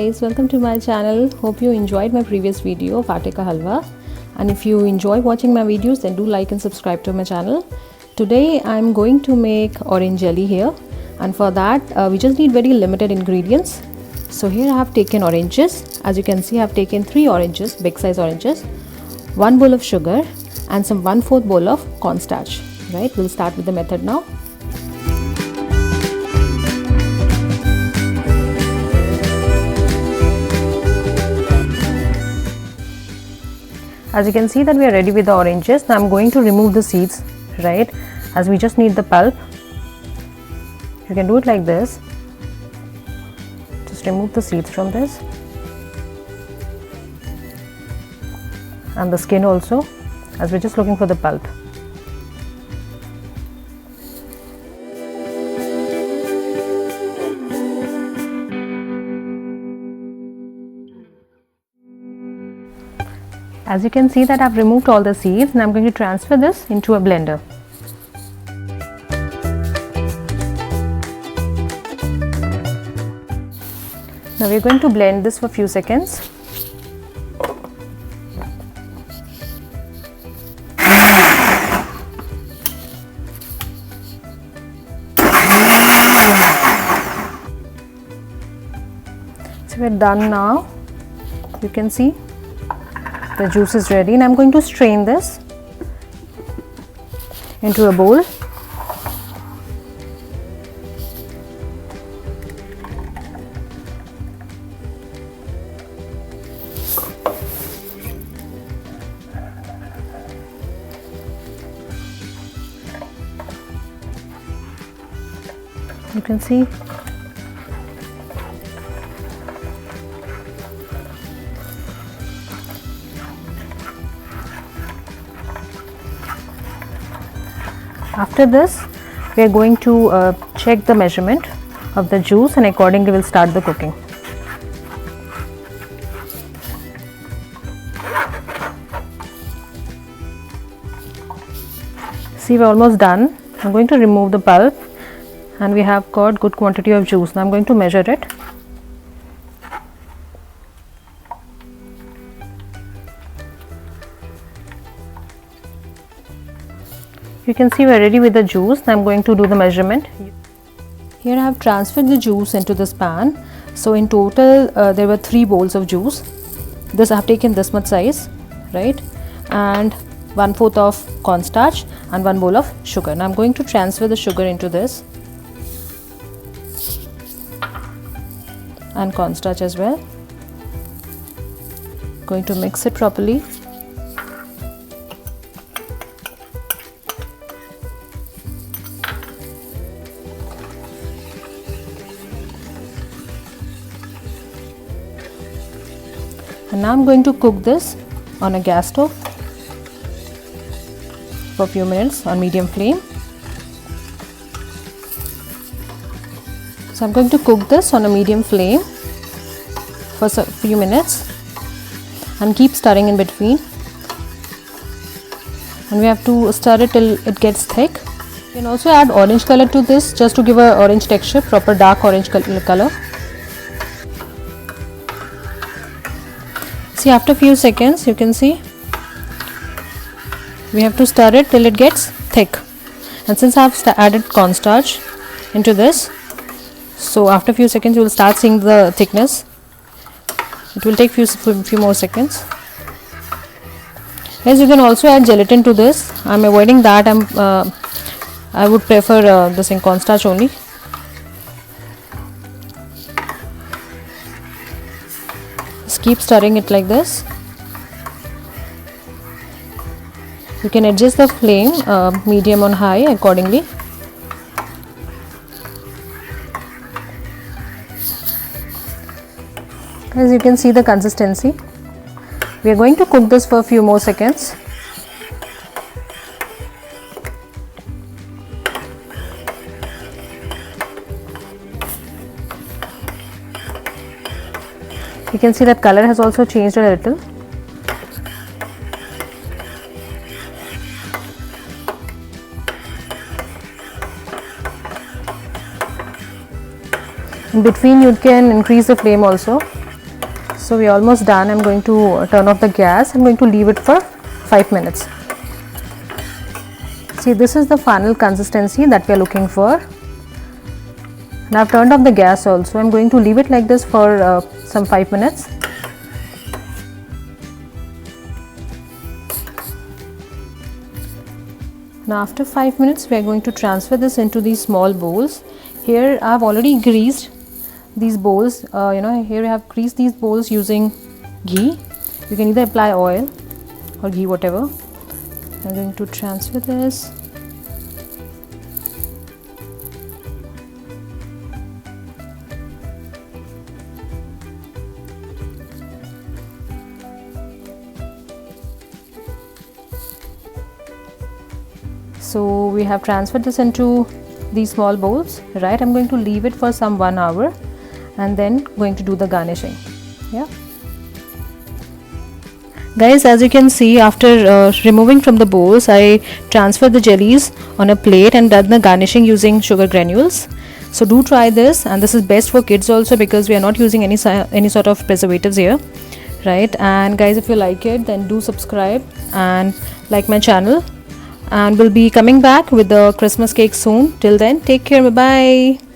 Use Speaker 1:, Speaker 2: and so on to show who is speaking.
Speaker 1: guys, welcome to my channel. Hope you enjoyed my previous video of Aate ka halwa, and if you enjoy watching my videos then do like and subscribe to my channel. Today I'm going to make orange jelly here, and for that we just need very limited ingredients. So here I have taken oranges. As you can see, I have taken 3 oranges, big size oranges, 1 bowl of sugar and some 1/4 bowl of cornstarch. Right, we'll start with the method now. As you can see that we are ready with the oranges. Now I'm going to remove the seeds, right, as we just need the pulp. You can do it like this. Just remove the seeds from this and the skin also, as we're just looking for the pulp. As you can see that I've removed all the seeds, and I'm going to transfer this into a blender. Now we're going to blend this for a few seconds. So we're done now. You can see the juice is ready, and I'm going to strain this into a bowl. You can see after this we are going to check the measurement of the juice, and accordingly we'll start the cooking. See, we're almost done. I'm going to remove the pulp, and we have got good quantity of juice. Now I'm going to measure it. You can see we're ready with the juice. Now I'm going to do the measurement. Here I have transferred the juice into this pan. So in total there were 3 bowls of juice. This I have taken this much size, right, and 1/4 of cornstarch and 1 bowl of sugar. Now I'm going to transfer the sugar into this and cornstarch as well. Going to mix it properly. And now I'm going to cook this on a gas stove for a few minutes on medium flame. So I'm going to cook this on a medium flame for a few minutes and keep stirring in between. And we have to stir it till it gets thick. You can also add orange color to this just to give a orange texture, proper dark orange color. See, after few seconds you can see we have to stir it till it gets thick, and since I have added cornstarch into this, so after few seconds you will start seeing the thickness. It will take few more seconds. Yes, you can also add gelatin to this. I'm avoiding that. I would prefer this in cornstarch only. Just keep stirring it like this. You can adjust the flame medium on high accordingly. As you can see the consistency, we are going to cook this for a few more seconds. You can see that color has also changed a little. In between you can increase the flame also. So we're almost done. I'm going to turn off the gas. I'm going to leave it for 5 minutes. See, this is the final consistency that we are looking for. Now I've turned off the gas also. I'm going to leave it like this for some 5 minutes. Now after 5 minutes, we are going to transfer this into these small bowls. Here I have already greased these bowls. Here I have greased these bowls using ghee. You can either apply oil or ghee, whatever. I'm going to transfer this. So we have transferred this into these small bowls, right? I'm going to leave it for some 1 hour and then going to do the garnishing. Yeah. Guys, as you can see, after removing from the bowls, I transferred the jellies on a plate and done the garnishing using sugar granules. So do try this, and this is best for kids also because we are not using any sort of preservatives here, right? And guys, if you like it, then do subscribe and like my channel. And we'll be coming back with the Christmas cake soon. Till then, take care. Bye bye.